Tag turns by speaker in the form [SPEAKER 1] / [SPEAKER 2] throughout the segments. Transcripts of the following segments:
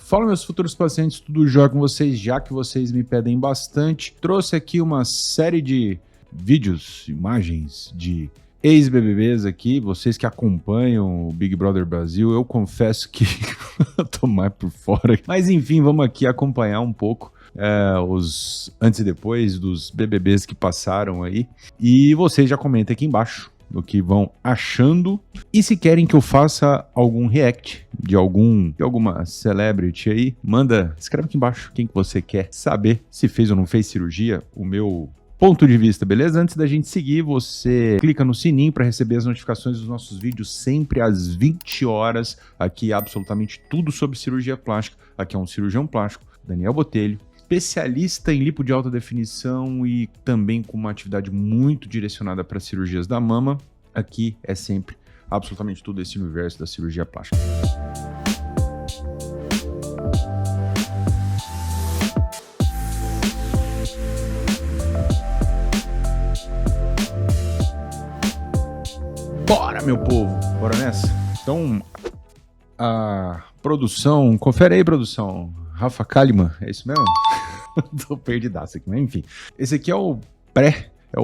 [SPEAKER 1] Fala, meus futuros pacientes, tudo jóia com vocês? Já que vocês me pedem bastante, trouxe aqui uma série de vídeos, imagens de ex-BBBs aqui, vocês que acompanham o Big Brother Brasil. Eu confesso que eu tô mais por fora, mas enfim, vamos aqui acompanhar um pouco os antes e depois dos BBBs que passaram aí, e vocês já comentem aqui embaixo o que vão achando, e se querem que eu faça algum react de alguma celebrity aí, escreve aqui embaixo quem que você quer saber se fez ou não fez cirurgia, o meu ponto de vista, beleza? Antes da gente seguir, você clica no sininho para receber as notificações dos nossos vídeos sempre às 20 horas, aqui absolutamente tudo sobre cirurgia plástica. Aqui é um cirurgião plástico, Daniel Botelho, especialista em lipo de alta definição e também com uma atividade muito direcionada para cirurgias da mama. Aqui é sempre absolutamente tudo esse universo da cirurgia plástica. Bora, meu povo! Bora nessa? Então, a produção... Confere aí, produção. Rafa Kalimann, é isso mesmo? Tô perdidaço aqui, mas enfim. Esse aqui é o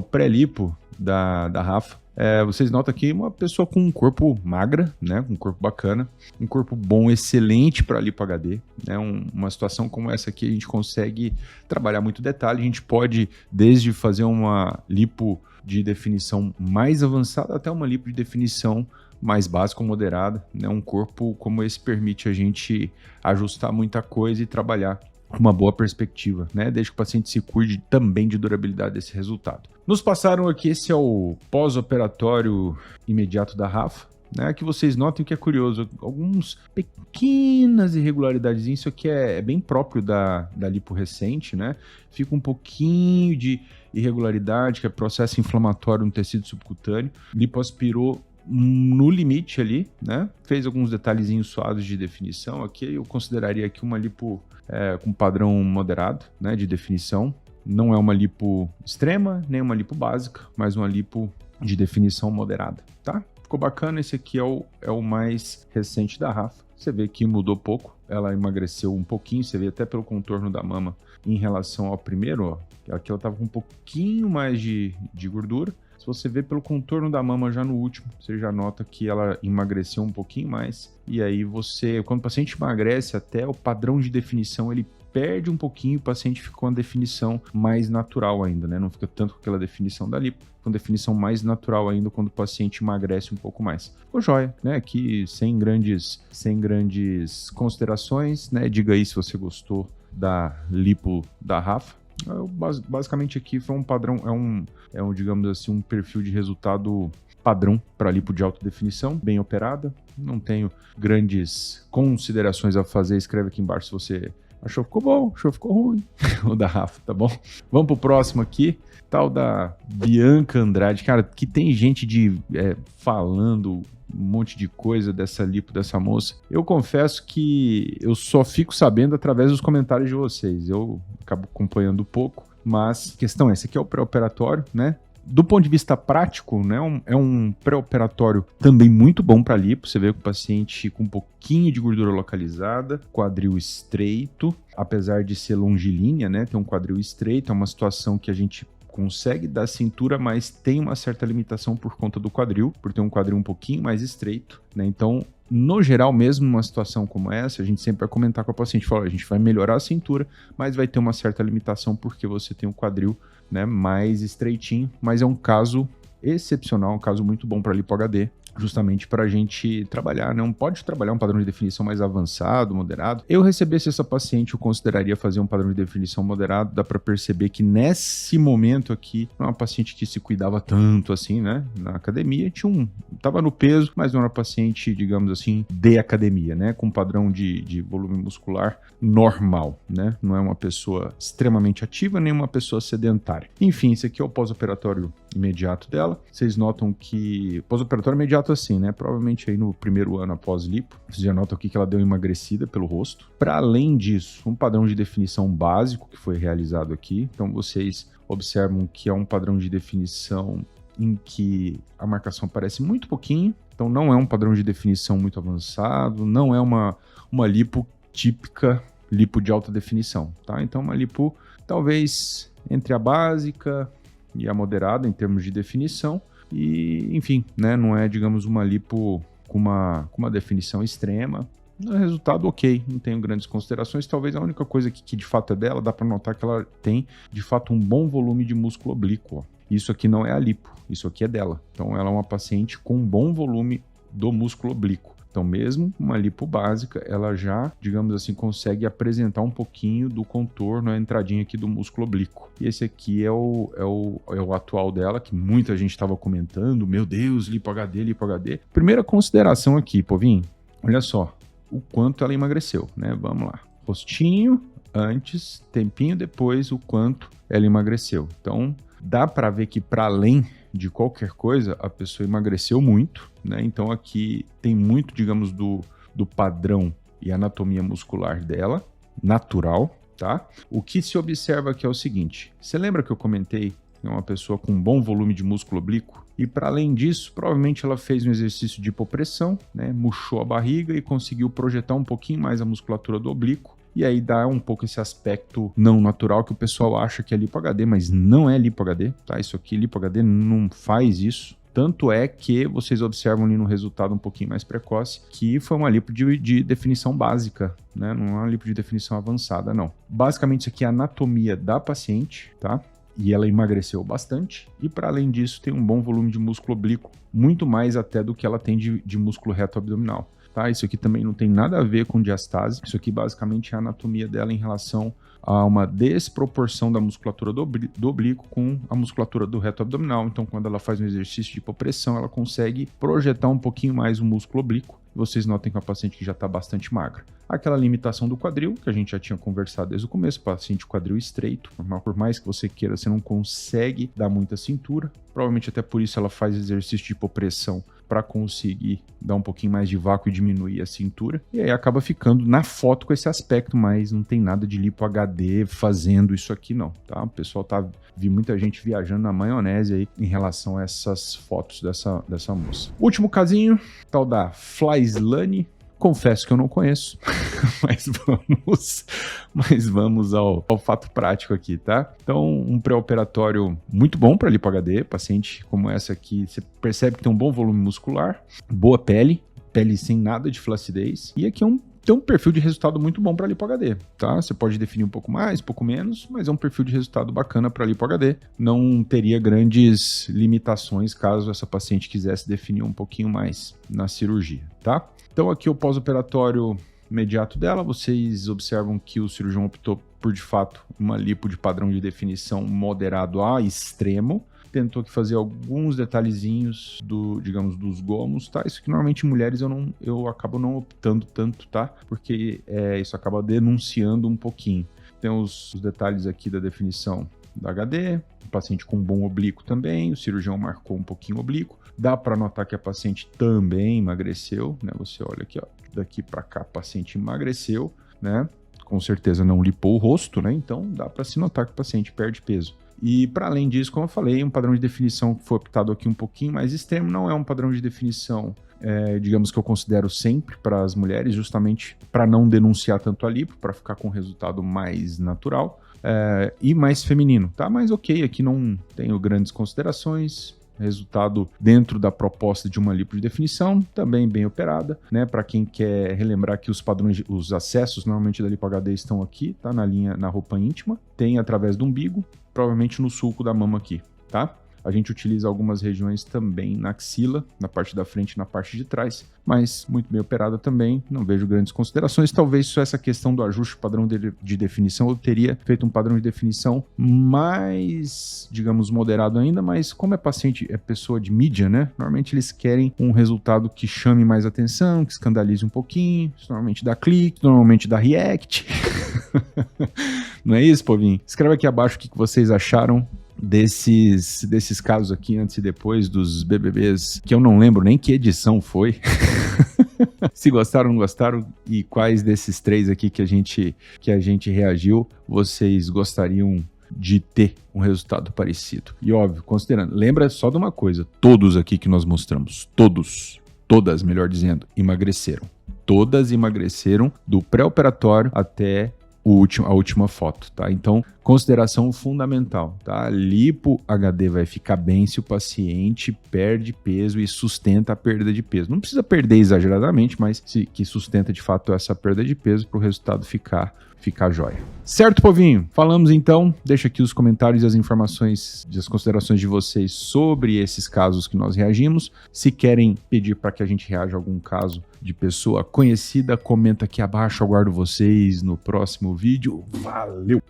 [SPEAKER 1] pré-lipo da Rafa. Vocês notam aqui uma pessoa com um corpo magra, né? Com um corpo bacana, um corpo bom, excelente para lipo HD, né? Uma situação como essa aqui a gente consegue trabalhar muito detalhe. A gente pode desde fazer uma lipo de definição mais avançada até uma lipo de definição mais básica ou moderada, né? Um corpo como esse permite a gente ajustar muita coisa e trabalhar com uma boa perspectiva, né? Desde que o paciente se cuide também de durabilidade desse resultado. Nos passaram aqui, esse é o pós-operatório imediato da Rafa, né? Aqui vocês notem que é curioso, algumas pequenas irregularidades, isso aqui é bem próprio da lipo recente, né? Fica um pouquinho de irregularidade, que é processo inflamatório no tecido subcutâneo, lipoaspirou no limite ali, né? Fez alguns detalhezinhos suaves de definição. Aqui eu consideraria aqui uma lipo com padrão moderado, né, de definição. Não é uma lipo extrema, nem uma lipo básica, mas uma lipo de definição moderada, tá? Ficou bacana. Esse aqui é o mais recente da Rafa. Você vê que mudou pouco, ela emagreceu um pouquinho, você vê até pelo contorno da mama em relação ao primeiro, ó. Aqui ela tava com um pouquinho mais de gordura. Se você vê pelo contorno da mama já no último, você já nota que ela emagreceu um pouquinho mais. E aí quando o paciente emagrece, até o padrão de definição ele perde um pouquinho, o paciente fica com uma definição mais natural ainda, né? Não fica tanto com aquela definição da lipo, com definição mais natural ainda quando o paciente emagrece um pouco mais. Ficou jóia, né? Aqui sem grandes considerações, né? Diga aí se você gostou da lipo da Rafa. Basicamente aqui foi um padrão, digamos assim, um perfil de resultado padrão para lipo de alta definição, bem operada. Não tenho grandes considerações a fazer. Escreve aqui embaixo se você achou que ficou bom, achou que ficou ruim. O da Rafa, tá bom? Vamos pro próximo aqui, tal da Bianca Andrade. Cara, que tem gente falando um monte de coisa dessa lipo dessa moça. Eu confesso que eu só fico sabendo através dos comentários de vocês. Eu acabo acompanhando pouco, mas a questão é, esse aqui é o pré-operatório, né? Do ponto de vista prático, né, é um pré-operatório também muito bom para lipo. Você vê que o paciente com um pouquinho de gordura localizada, quadril estreito, apesar de ser longilínea, né, tem um quadril estreito, é uma situação que a gente consegue dar cintura, mas tem uma certa limitação por conta do quadril, por ter um quadril um pouquinho mais estreito, né? Então, no geral, mesmo uma situação como essa, a gente sempre vai comentar com a paciente, fala, a gente vai melhorar a cintura, mas vai ter uma certa limitação porque você tem um quadril, né, mais estreitinho, mas é um caso excepcional, um caso muito bom para lipo HD, justamente para a gente trabalhar, não pode trabalhar um padrão de definição mais avançado, moderado. Eu recebesse essa paciente, eu consideraria fazer um padrão de definição moderado. Dá para perceber que nesse momento aqui, não é uma paciente que se cuidava tanto assim, né, na academia, tava no peso, mas não era uma paciente, digamos assim, de academia, né, com padrão de volume muscular normal, né, não é uma pessoa extremamente ativa, nem uma pessoa sedentária. Enfim, esse aqui é o pós-operatório imediato dela. Vocês notam que pós-operatório imediato assim, né? Provavelmente aí no primeiro ano após lipo. Vocês já notam aqui que ela deu emagrecida pelo rosto. Para além disso, um padrão de definição básico que foi realizado aqui. Então vocês observam que é um padrão de definição em que a marcação aparece muito pouquinho. Então não é um padrão de definição muito avançado, não é uma lipo típica lipo de alta definição, tá? Então uma lipo talvez entre a básica e a moderada em termos de definição e, enfim, né, não é, digamos, uma lipo com uma definição extrema. No resultado, ok, não tenho grandes considerações. Talvez a única coisa que de fato é dela, dá para notar que ela tem de fato um bom volume de músculo oblíquo. Ó. Isso aqui não é a lipo, isso aqui é dela. Então ela é uma paciente com um bom volume do músculo oblíquo. Então mesmo uma lipo básica, ela já, digamos assim, consegue apresentar um pouquinho do contorno, a entradinha aqui do músculo oblíquo. E esse aqui é o atual dela, que muita gente estava comentando, meu Deus, lipo HD, lipo HD. Primeira consideração aqui, povinho, olha só. O quanto ela emagreceu, né? Vamos lá. Rostinho antes, tempinho depois, o quanto ela emagreceu. Então, dá para ver que para além de qualquer coisa, a pessoa emagreceu muito, né? Então, aqui tem muito, digamos, do padrão e anatomia muscular dela, natural, tá? O que se observa aqui é o seguinte. Você lembra que eu comentei? É uma pessoa com um bom volume de músculo oblíquo. E para além disso, provavelmente ela fez um exercício de hipopressão, né? Murchou a barriga e conseguiu projetar um pouquinho mais a musculatura do oblíquo. E aí dá um pouco esse aspecto não natural que o pessoal acha que é lipo HD, mas não é lipo HD, tá? Isso aqui, lipo HD não faz isso. Tanto é que vocês observam ali no resultado um pouquinho mais precoce que foi uma lipo de definição básica, né? Não é uma lipo de definição avançada, não. Basicamente isso aqui é a anatomia da paciente, tá? E ela emagreceu bastante, e para além disso tem um bom volume de músculo oblíquo, muito mais até do que ela tem de músculo reto abdominal, tá? Isso aqui também não tem nada a ver com diastase, isso aqui basicamente é a anatomia dela em relação a uma desproporção da musculatura do oblíquo com a musculatura do reto abdominal. Então quando ela faz um exercício de hipopressão, ela consegue projetar um pouquinho mais o músculo oblíquo. Vocês notem que é uma paciente que já está bastante magra. Aquela limitação do quadril, que a gente já tinha conversado desde o começo, paciente quadril estreito, por mais que você queira, você não consegue dar muita cintura. Provavelmente até por isso ela faz exercício de hipopressão para conseguir dar um pouquinho mais de vácuo e diminuir a cintura. E aí acaba ficando na foto com esse aspecto, mas não tem nada de lipo HD fazendo isso aqui não, tá? O pessoal vi muita gente viajando na maionese aí em relação a essas fotos dessa moça. Último casinho, tal da Flyslane. Confesso que eu não conheço, mas vamos ao fato prático aqui, tá? Então, um pré-operatório muito bom para lipo HD, paciente como essa aqui, você percebe que tem um bom volume muscular, boa pele sem nada de flacidez, e aqui tem um perfil de resultado muito bom para lipo HD, tá? Você pode definir um pouco mais, um pouco menos, mas é um perfil de resultado bacana para lipo HD. Não teria grandes limitações caso essa paciente quisesse definir um pouquinho mais na cirurgia, tá? Então aqui o pós-operatório imediato dela, vocês observam que o cirurgião optou por, de fato, uma lipo de padrão de definição moderado a extremo. Tentou aqui fazer alguns detalhezinhos digamos, dos gomos, tá? Isso que normalmente em mulheres eu acabo não optando tanto, tá? Porque isso acaba denunciando um pouquinho. Tem os detalhes aqui da definição da HD, o paciente com bom oblíquo também, o cirurgião marcou um pouquinho o oblíquo. Dá para notar que a paciente também emagreceu, né? Você olha aqui, ó, daqui para cá, a paciente emagreceu, né? Com certeza não lipou o rosto, né? Então dá para se notar que o paciente perde peso. E para além disso, como eu falei, um padrão de definição que foi optado aqui um pouquinho mais extremo, não é um padrão de definição, digamos que eu considero sempre para as mulheres, justamente para não denunciar tanto a lipo, para ficar com um resultado mais natural e mais feminino, tá? Mas ok, aqui não tenho grandes considerações. Resultado dentro da proposta de uma lipo de definição, também bem operada, né? Para quem quer relembrar que os padrões, os acessos normalmente da lipo HD estão aqui, tá? Na roupa íntima, tem através do umbigo, provavelmente no sulco da mama aqui, tá? A gente utiliza algumas regiões também na axila, na parte da frente e na parte de trás, mas muito bem operada também, não vejo grandes considerações. Talvez só essa questão do ajuste padrão de definição, eu teria feito um padrão de definição mais, digamos, moderado ainda, mas como é pessoa de mídia, né? Normalmente eles querem um resultado que chame mais atenção, que escandalize um pouquinho, isso normalmente dá clique, normalmente dá react. Não é isso, povinho? Escreve aqui abaixo o que vocês acharam desses casos aqui, antes e depois dos BBBs, que eu não lembro nem que edição foi. Se gostaram ou não gostaram, e quais desses três aqui que a gente reagiu, vocês gostariam de ter um resultado parecido. E óbvio, considerando, lembra só de uma coisa, todos aqui que nós mostramos, todas, melhor dizendo, emagreceram. todas emagreceram do pré-operatório até a última foto, tá? Então, consideração fundamental, tá? Lipo HD vai ficar bem se o paciente perde peso e sustenta a perda de peso. Não precisa perder exageradamente, mas que sustenta de fato essa perda de peso para o resultado ficar jóia. Certo, povinho? Falamos então, deixa aqui os comentários e as informações, as considerações de vocês sobre esses casos que nós reagimos. Se querem pedir para que a gente reaja a algum caso de pessoa conhecida, comenta aqui abaixo, aguardo vocês no próximo vídeo. Valeu!